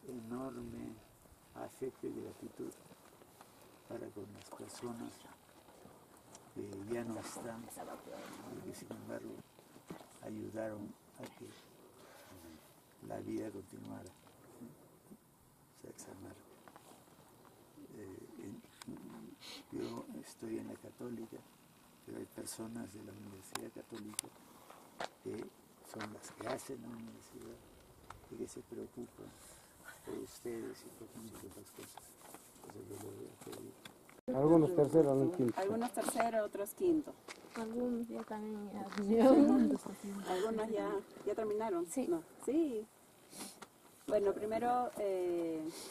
enorme afecto y gratitud para con las personas que ya no están y que sin embargo ayudaron a que la vida continuara. Yo estoy en la Católica, pero hay personas de la Universidad Católica que son las que hacen la universidad y que se preocupan por ustedes y por muchas otras cosas. Entonces yo le voy a pedir. Algunos terceros, algunos quintos. Algunos terceros, otros quintos. Algunos ya también Algunos ya terminaron. Sí. No. Sí. Bueno, primero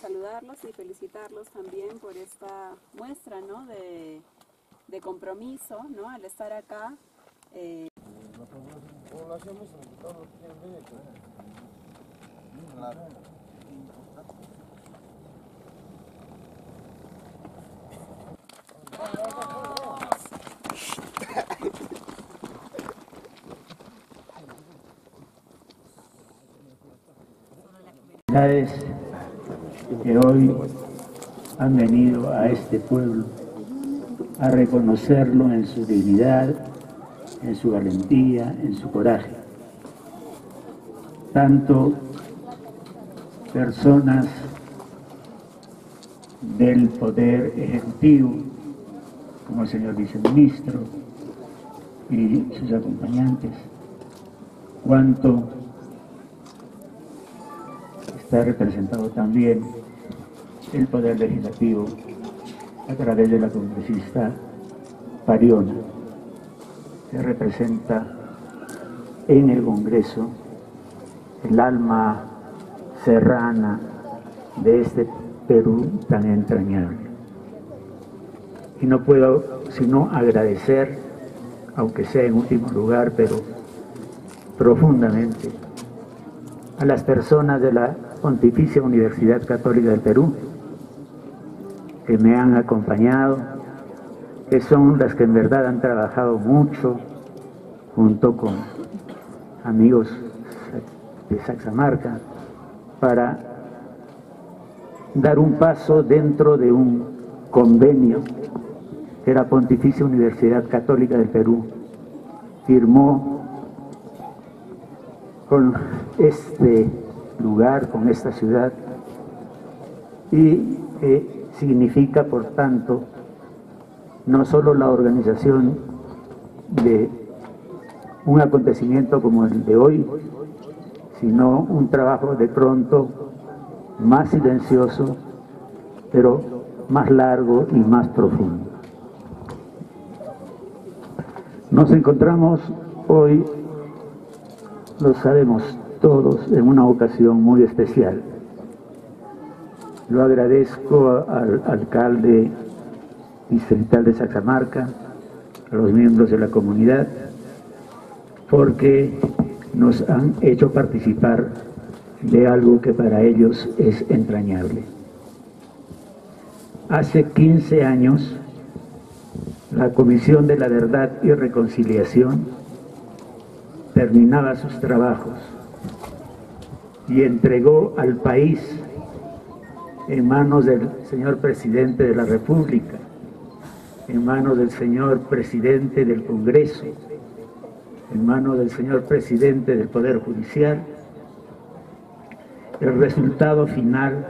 saludarlos y felicitarlos también por esta muestra, ¿no? de compromiso, ¿no? Al estar acá. Que hoy han venido a este pueblo a reconocerlo en su dignidad, en su valentía, en su coraje. Tanto personas del Poder Ejecutivo como el señor viceministro y sus acompañantes, cuanto está representado también el Poder Legislativo a través de la congresista Pariona, que representa en el Congreso el alma serrana de este Perú tan entrañable. Y no puedo sino agradecer, aunque sea en último lugar, pero profundamente, a las personas de la Pontificia Universidad Católica del Perú, que me han acompañado, que son las que en verdad han trabajado mucho junto con amigos de Saxamarca para dar un paso dentro de un convenio que la Pontificia Universidad Católica del Perú firmó con este lugar, con esta ciudad, y significa, por tanto, no solo la organización de un acontecimiento como el de hoy, sino un trabajo de pronto más silencioso, pero más largo y más profundo. Nos encontramos hoy, lo sabemos todos, en una ocasión muy especial. Lo agradezco al alcalde distrital de Saxamarca, a los miembros de la comunidad, porque nos han hecho participar de algo que para ellos es entrañable. Hace 15 años, la Comisión de la Verdad y Reconciliación terminaba sus trabajos y entregó al país en manos del señor Presidente de la República, en manos del señor Presidente del Congreso, en manos del señor Presidente del Poder Judicial, el resultado final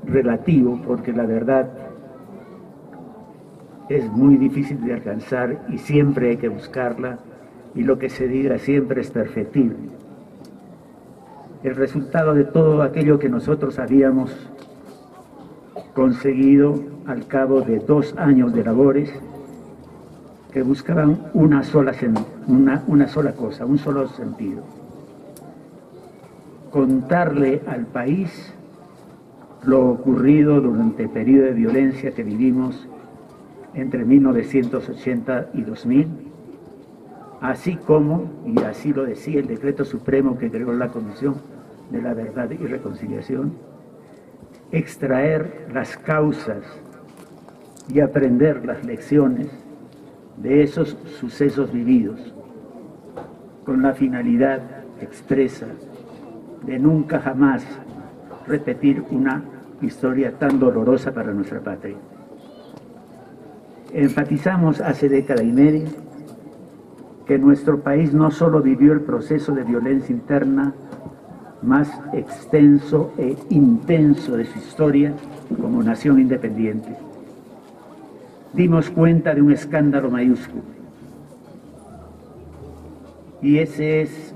relativo, porque la verdad es muy difícil de alcanzar y siempre hay que buscarla, y lo que se diga siempre es perfectible. El resultado de todo aquello que nosotros habíamos conseguido al cabo de 2 años de labores que buscaban una sola cosa, un solo sentido: contarle al país lo ocurrido durante el periodo de violencia que vivimos entre 1980 y 2000, así como, y así lo decía el decreto supremo que creó la Comisión de la Verdad y Reconciliación, extraer las causas y aprender las lecciones de esos sucesos vividos, con la finalidad expresa de nunca jamás repetir una historia tan dolorosa para nuestra patria. Enfatizamos hace década y media que nuestro país no solo vivió el proceso de violencia interna más extenso e intenso de su historia como nación independiente. Dimos cuenta de un escándalo mayúsculo. Y ese es,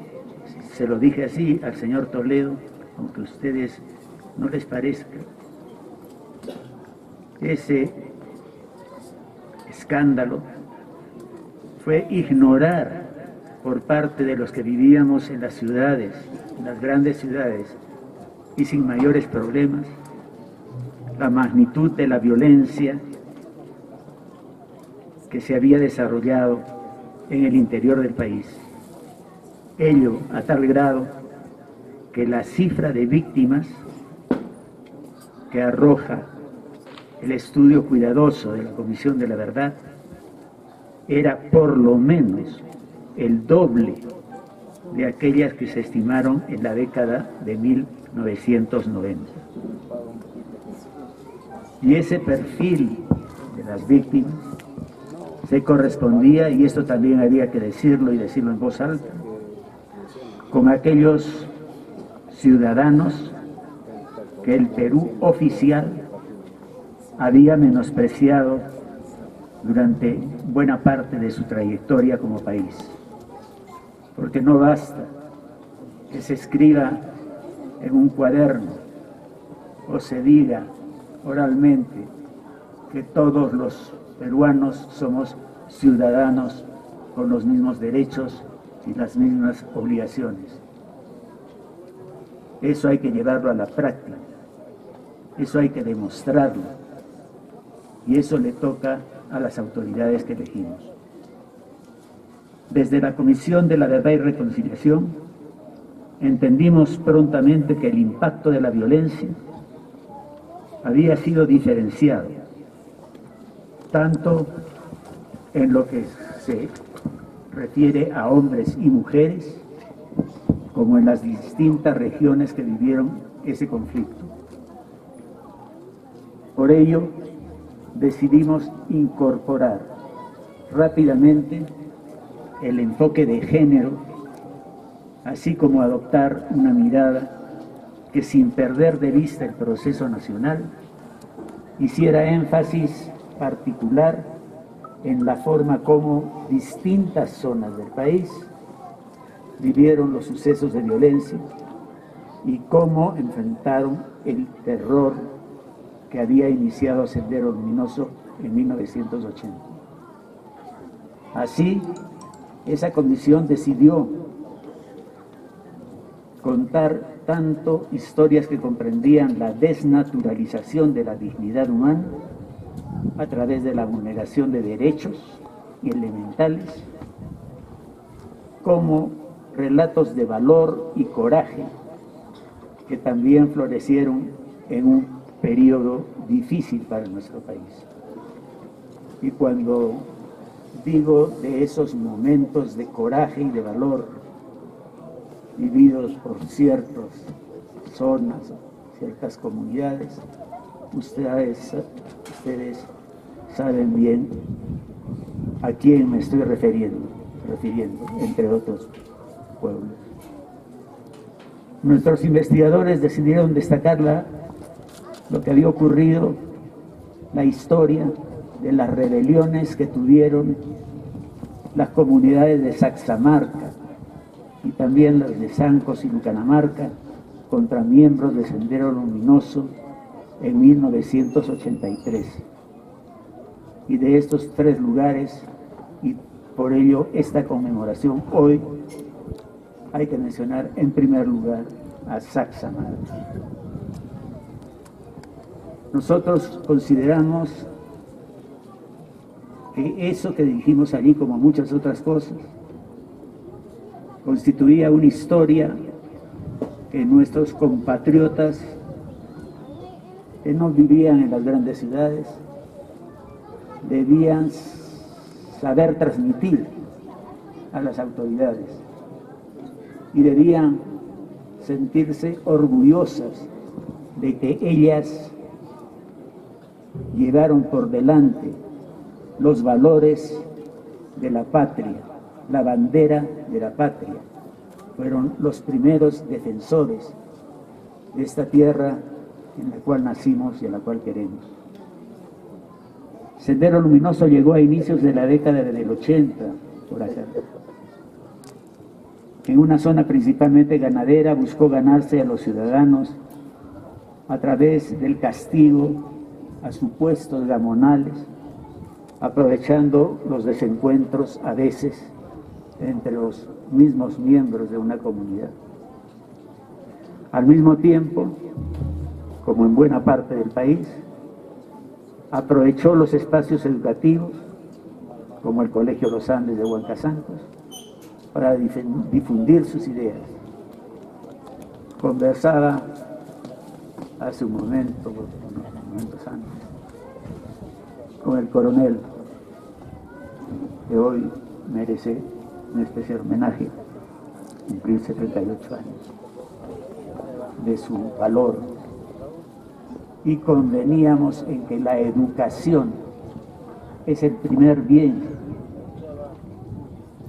se lo dije así al señor Toledo, aunque a ustedes no les parezca, ese escándalo fue ignorar por parte de los que vivíamos en las ciudades, en las grandes ciudades, y sin mayores problemas, la magnitud de la violencia que se había desarrollado en el interior del país. Ello a tal grado que la cifra de víctimas que arroja el estudio cuidadoso de la Comisión de la Verdad era por lo menos el doble de aquellas que se estimaron en la década de 1990. Y ese perfil de las víctimas se correspondía, y esto también había que decirlo y decirlo en voz alta, con aquellos ciudadanos que el Perú oficial había menospreciado durante buena parte de su trayectoria como país. Porque no basta que se escriba en un cuaderno o se diga oralmente que todos los peruanos somos ciudadanos con los mismos derechos y las mismas obligaciones. Eso hay que llevarlo a la práctica, eso hay que demostrarlo, y eso le toca a las autoridades que elegimos. Desde la Comisión de la Verdad y Reconciliación entendimos prontamente que el impacto de la violencia había sido diferenciado, tanto en lo que se refiere a hombres y mujeres, como en las distintas regiones que vivieron ese conflicto. Por ello, decidimos incorporar rápidamente el enfoque de género, así como adoptar una mirada que, sin perder de vista el proceso nacional, hiciera énfasis particular en la forma como distintas zonas del país vivieron los sucesos de violencia y cómo enfrentaron el terror que había iniciado Sendero Luminoso en 1980. Así, esa comisión decidió contar tanto historias que comprendían la desnaturalización de la dignidad humana a través de la vulneración de derechos elementales, como relatos de valor y coraje que también florecieron en un periodo difícil para nuestro país. Y cuando digo de esos momentos de coraje y de valor vividos por ciertas zonas, ciertas comunidades, ustedes saben bien a quién me estoy refiriendo, entre otros pueblos. Nuestros investigadores decidieron destacar lo que había ocurrido, la historia de las rebeliones que tuvieron las comunidades de Saxamarca y también las de Sancos y Lucanamarca contra miembros de Sendero Luminoso en 1983. Y de estos tres lugares, y por ello esta conmemoración hoy, hay que mencionar en primer lugar a Saxamarca. Nosotros consideramos que eso que dijimos allí, como muchas otras cosas, constituía una historia que nuestros compatriotas que no vivían en las grandes ciudades debían saber transmitir a las autoridades. y debían sentirse orgullosas de que ellas llevaron por delante los valores de la patria, la bandera de la patria. Fueron los primeros defensores de esta tierra en la cual nacimos y a la cual queremos. Sendero Luminoso llegó a inicios de la década del 80, por acá. En una zona principalmente ganadera, buscó ganarse a los ciudadanos a través del castigo a supuestos gamonales, aprovechando los desencuentros a veces entre los mismos miembros de una comunidad. Al mismo tiempo, como en buena parte del país, aprovechó los espacios educativos, como el Colegio Los Andes de Huancazancos, para difundir sus ideas. Conversaba hace un momento, unos momentos antes, con el coronel, que hoy merece un especial homenaje, cumplir 78 años, de su valor. Y conveníamos en que la educación es el primer bien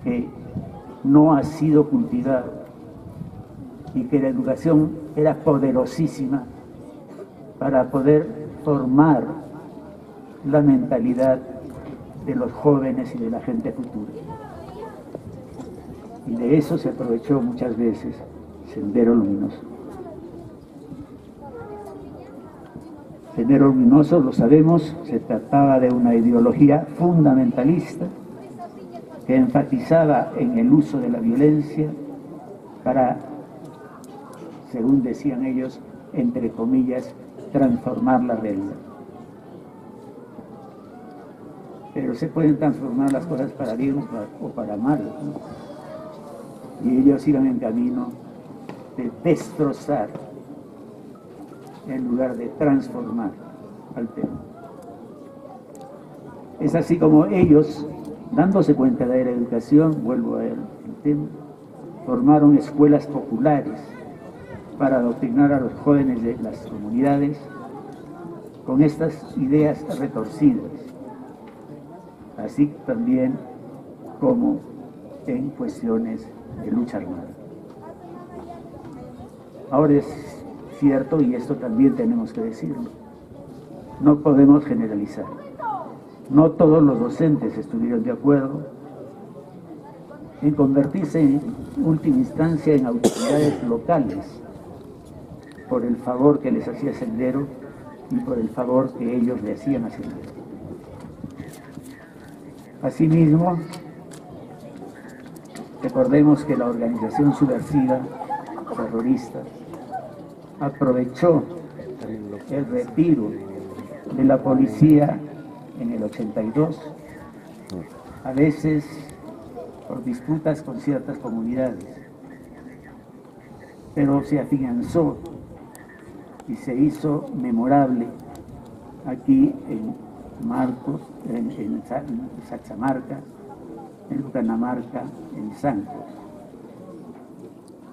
que no ha sido cultivado y que la educación era poderosísima para poder formar la mentalidad de los jóvenes y de la gente futura. Y de eso se aprovechó muchas veces Sendero Luminoso. Sendero Luminoso, lo sabemos, se trataba de una ideología fundamentalista que enfatizaba en el uso de la violencia para, según decían ellos, entre comillas, transformar la realidad. Pero se pueden transformar las cosas para bien o para mal, ¿no? Y ellos iban en camino de destrozar en lugar de transformar al tema. Es así como ellos, dándose cuenta de la educación, vuelvo a el tema, formaron escuelas populares para adoctrinar a los jóvenes de las comunidades con estas ideas retorcidas, así también como en cuestiones de lucha armada. Ahora es cierto, y esto también tenemos que decirlo, no podemos generalizar. No todos los docentes estuvieron de acuerdo en convertirse en última instancia en autoridades locales por el favor que les hacía Sendero y por el favor que ellos le hacían a Sendero. Asimismo, recordemos que la organización subversiva terrorista aprovechó el retiro de la policía en el 82, a veces por disputas con ciertas comunidades, pero se afianzó y se hizo memorable aquí en Marcos, en Sachamarca, en Canamarca, en Santos.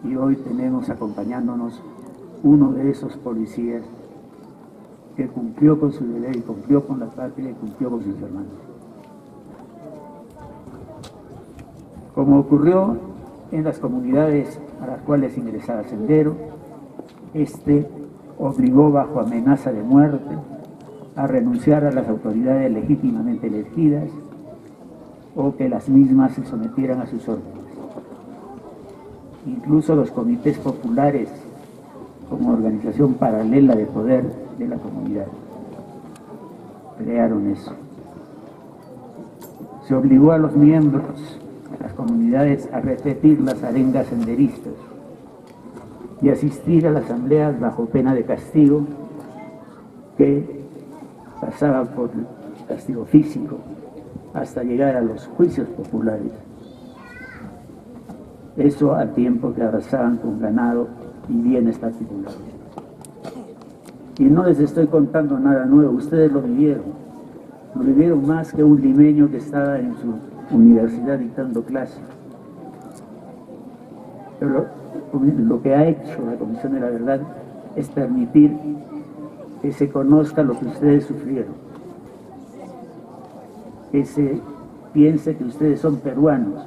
Y hoy tenemos acompañándonos uno de esos policías que cumplió con su deber y cumplió con la patria y cumplió con sus hermanos. Como ocurrió en las comunidades a las cuales ingresaba Sendero, este obligó bajo amenaza de muerte a renunciar a las autoridades legítimamente elegidas o que las mismas se sometieran a sus órdenes. Incluso los comités populares, como organización paralela de poder de la comunidad, crearon eso. Se obligó a los miembros de las comunidades a repetir las arengas senderistas y asistir a las asambleas bajo pena de castigo, que pasaba por el castigo físico hasta llegar a los juicios populares. Eso al tiempo que arrasaban con ganado y bienes particulares. Y no les estoy contando nada nuevo, ustedes lo vivieron más que un limeño que estaba en su universidad dictando clase. Pero lo que ha hecho la Comisión de la Verdad es permitir que se conozca lo que ustedes sufrieron, que se piense que ustedes son peruanos,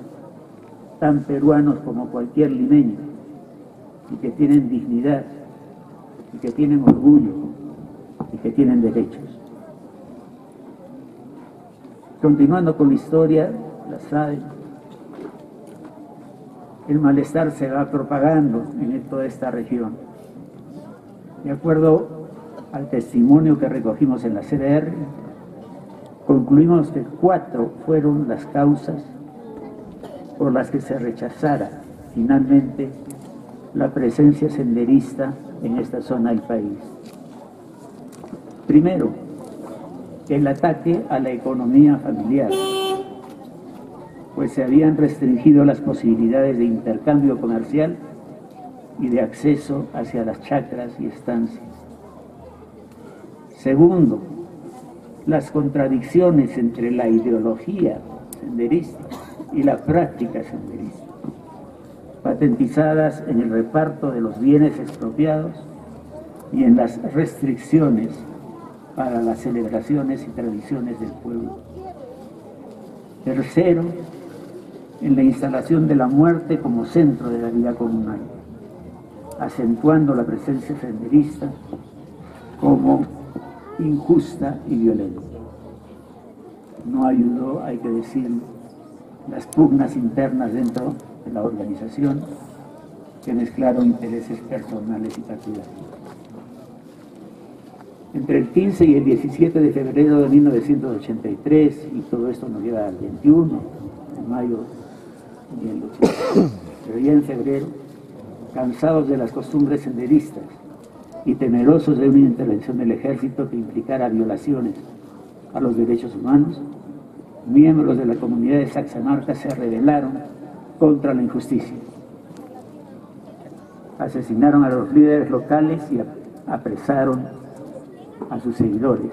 tan peruanos como cualquier limeño, y que tienen dignidad, y que tienen orgullo, y que tienen derechos. Continuando con la historia, la saben, el malestar se va propagando en toda esta región. De acuerdo al testimonio que recogimos en la CDR, concluimos que 4 fueron las causas por las que se rechazara finalmente la presencia senderista en esta zona del país. Primero, el ataque a la economía familiar, pues se habían restringido las posibilidades de intercambio comercial y de acceso hacia las chacras y estancias. Segundo, las contradicciones entre la ideología senderista y la práctica senderista, patentizadas en el reparto de los bienes expropiados y en las restricciones para las celebraciones y tradiciones del pueblo. Tercero, en la instalación de la muerte como centro de la vida comunal, acentuando la presencia senderista como injusta y violenta. No ayudó, hay que decirlo, las pugnas internas dentro de la organización que mezclaron intereses personales y partidarios. Entre el 15 y el 17 de febrero de 1983, y todo esto nos lleva al 21 de mayo del 83, pero ya en febrero, cansados de las costumbres senderistas y temerosos de una intervención del ejército que implicara violaciones a los derechos humanos, miembros de la comunidad de Saxamarca se rebelaron contra la injusticia. Asesinaron a los líderes locales y apresaron a sus seguidores.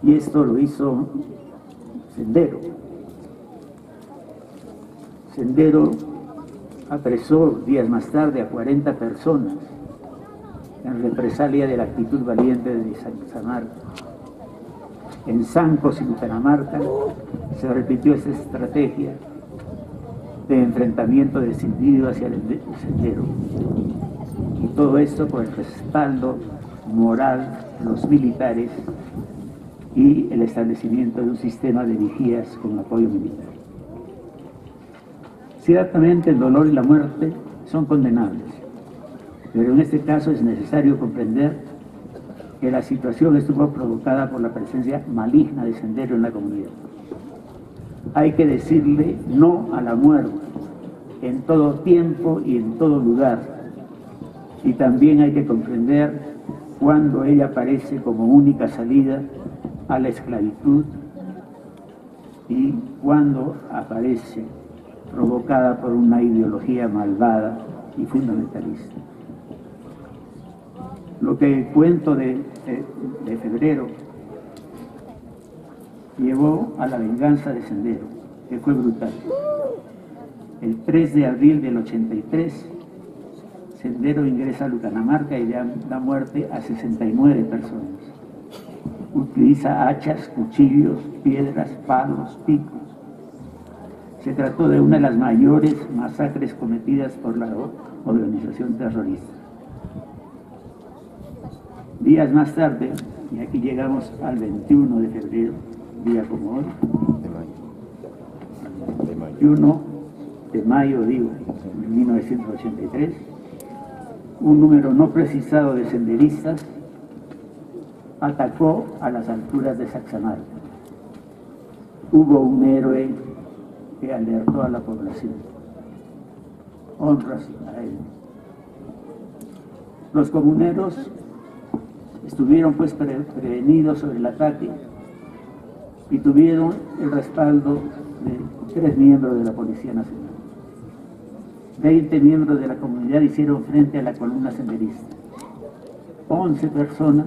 Y esto lo hizo Sendero. Sendero apresó días más tarde a 40 personas en represalia de la actitud valiente de Saxamarca. En Sancos y Bucaramanga se repitió esa estrategia de enfrentamiento decidido hacia el Sendero. Y todo esto por el respaldo moral de los militares y el establecimiento de un sistema de vigías con apoyo militar. Ciertamente el dolor y la muerte son condenables, pero en este caso es necesario comprender que la situación estuvo provocada por la presencia maligna de Sendero en la comunidad. Hay que decirle no a la muerte en todo tiempo y en todo lugar, y también hay que comprender cuando ella aparece como única salida a la esclavitud y cuando aparece provocada por una ideología malvada y fundamentalista. Lo que cuento de febrero llevó a la venganza de Sendero, que fue brutal. El 3 de abril del 83, Sendero ingresa a Bucaramanga y da muerte a 69 personas. Utiliza hachas, cuchillos, piedras, palos, picos. Se trató de una de las mayores masacres cometidas por la organización terrorista. Días más tarde, y aquí llegamos al 21 de febrero, día como hoy, 21 de mayo, digo, de 1983, un número no precisado de senderistas atacó a las alturas de Saxamarca. Hubo un héroe que alertó a la población. Honras a él. Los comuneros estuvieron pues prevenidos sobre el ataque y tuvieron el respaldo de 3 miembros de la Policía Nacional. 20 miembros de la comunidad hicieron frente a la columna senderista. 11 personas,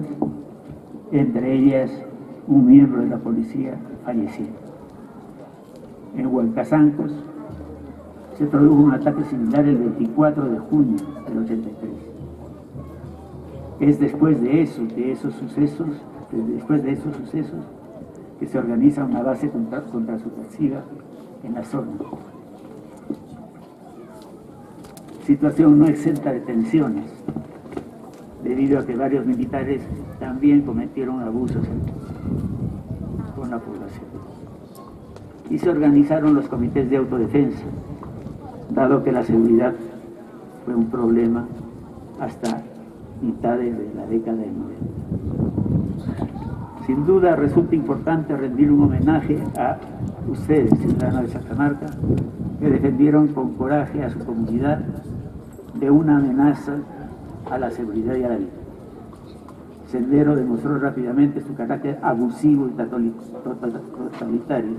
entre ellas un miembro de la policía, fallecieron. En Huancazancos se produjo un ataque similar el 24 de junio del 83. Es después de esos sucesos, que se organiza una base contrasubversiva en la zona. Situación no exenta de tensiones, debido a que varios militares también cometieron abusos con la población. Y se organizaron los comités de autodefensa, dado que la seguridad fue un problema hasta mitades de la década de 90. Sin duda resulta importante rendir un homenaje a ustedes, ciudadanos de Cajamarca, que defendieron con coraje a su comunidad de una amenaza a la seguridad y a la vida. Sendero demostró rápidamente su carácter abusivo y totalitario,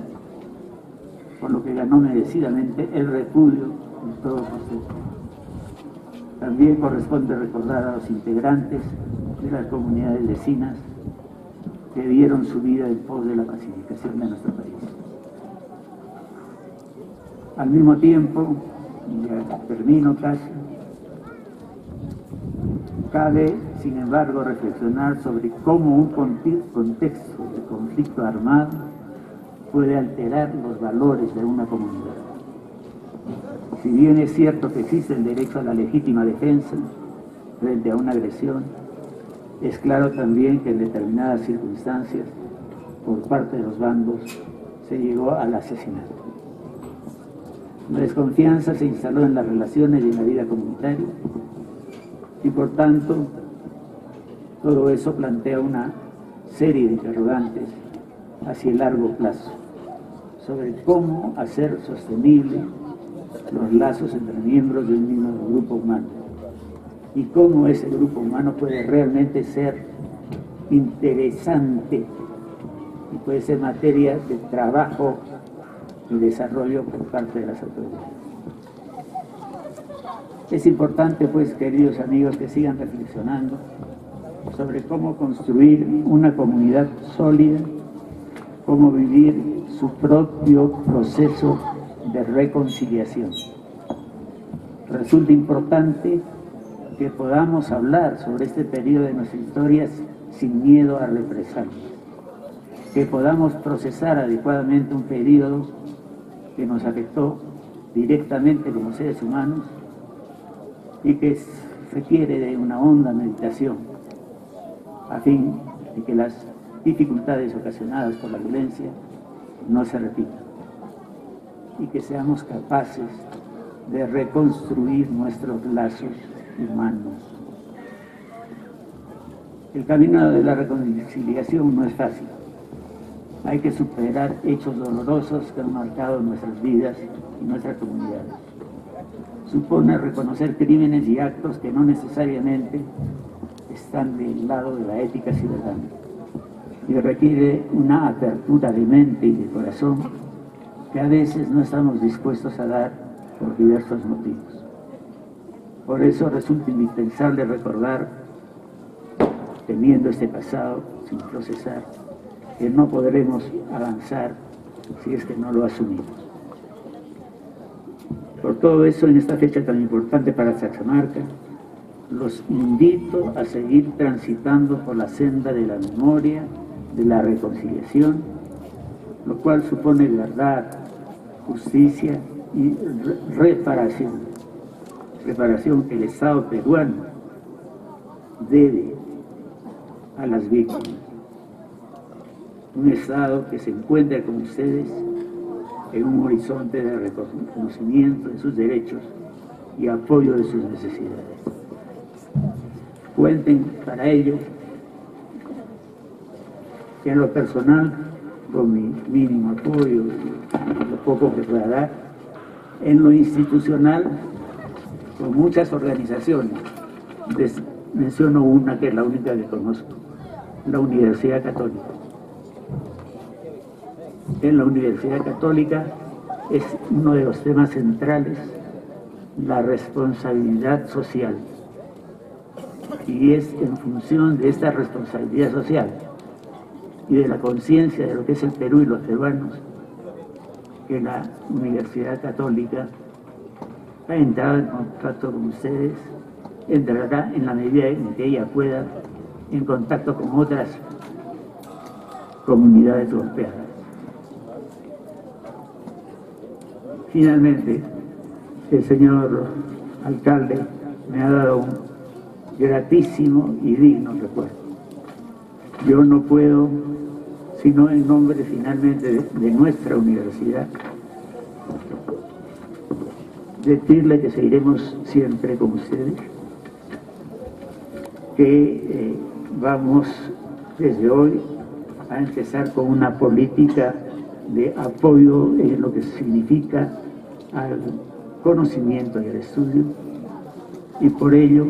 por lo que ganó merecidamente el repudio de todos ustedes. También corresponde recordar a los integrantes de las comunidades vecinas que dieron su vida en pos de la pacificación de nuestro país. Al mismo tiempo, y ya termino casi, cabe, sin embargo, reflexionar sobre cómo un contexto de conflicto armado puede alterar los valores de una comunidad. Si bien es cierto que existe el derecho a la legítima defensa frente a una agresión, es claro también que en determinadas circunstancias, por parte de los bandos, se llegó al asesinato. La desconfianza se instaló en las relaciones y en la vida comunitaria, y por tanto, todo eso plantea una serie de interrogantes hacia el largo plazo, sobre cómo hacer sostenible los lazos entre miembros de un mismo grupo humano, y cómo ese grupo humano puede realmente ser interesante y puede ser materia de trabajo y desarrollo por parte de las autoridades. Es importante, pues, queridos amigos, que sigan reflexionando sobre cómo construir una comunidad sólida, cómo vivir su propio proceso de reconciliación. Resulta importante que podamos hablar sobre este periodo de nuestras historias sin miedo a represalias, que podamos procesar adecuadamente un periodo que nos afectó directamente como seres humanos y que requiere de una honda meditación a fin de que las dificultades ocasionadas por la violencia no se repitan y que seamos capaces de reconstruir nuestros lazos humanos. El camino de la reconciliación no es fácil. Hay que superar hechos dolorosos que han marcado nuestras vidas y nuestras comunidades. Supone reconocer crímenes y actos que no necesariamente están del lado de la ética ciudadana y requiere una apertura de mente y de corazón que a veces no estamos dispuestos a dar por diversos motivos. Por eso resulta indispensable recordar, teniendo este pasado sin procesar, que no podremos avanzar si es que no lo asumimos. Por todo eso, en esta fecha tan importante para Cajamarca, los invito a seguir transitando por la senda de la memoria, de la reconciliación, lo cual supone verdad, justicia y reparación. Reparación que el Estado peruano debe a las víctimas. Un Estado que se encuentra con ustedes en un horizonte de reconocimiento de sus derechos y apoyo de sus necesidades. Cuenten para ello que en lo personal, con mi mínimo apoyo y lo poco que pueda dar, en lo institucional, con muchas organizaciones. Menciono una que es la única que conozco, la Universidad Católica. En la Universidad Católica es uno de los temas centrales la responsabilidad social. Y es en función de esta responsabilidad social y de la conciencia de lo que es el Perú y los peruanos que la Universidad Católica ha entrado en contacto con ustedes, entrará en la medida en que ella pueda en contacto con otras comunidades golpeadas. Finalmente, el señor alcalde me ha dado un gratísimo y digno recuerdo. Yo no puedo, sino en nombre finalmente de nuestra universidad, decirle que seguiremos siempre con ustedes, que vamos desde hoy a empezar con una política de apoyo en lo que significa al conocimiento y al estudio, y por ello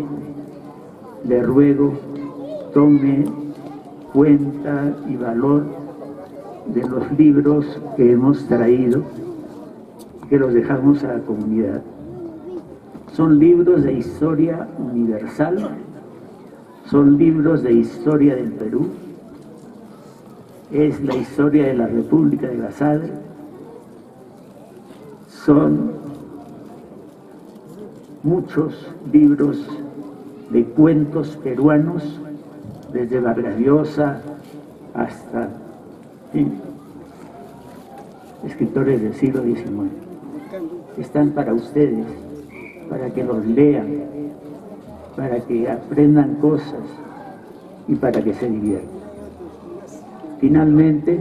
le ruego tome cuenta y valor de los libros que hemos traído, que los dejamos a la comunidad. Son libros de historia universal, son libros de historia del Perú, es la historia de la República de Basadre, son muchos libros de cuentos peruanos, desde Vargas Llosa hasta escritores del siglo XIX. Están para ustedes, para que los lean, para que aprendan cosas y para que se diviertan. Finalmente,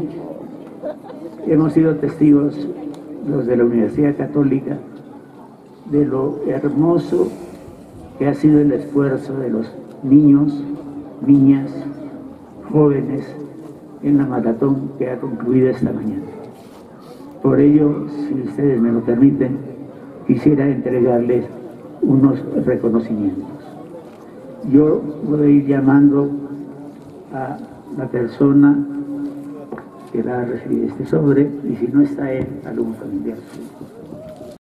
hemos sido testigos, los de la Universidad Católica, de lo hermoso que ha sido el esfuerzo de los niños, niñas, jóvenes en la maratón que ha concluido esta mañana. Por ello, si ustedes me lo permiten, quisiera entregarles unos reconocimientos. Yo voy a ir llamando a la persona que va a recibir este sobre, y si no está él, algún familiar suyo.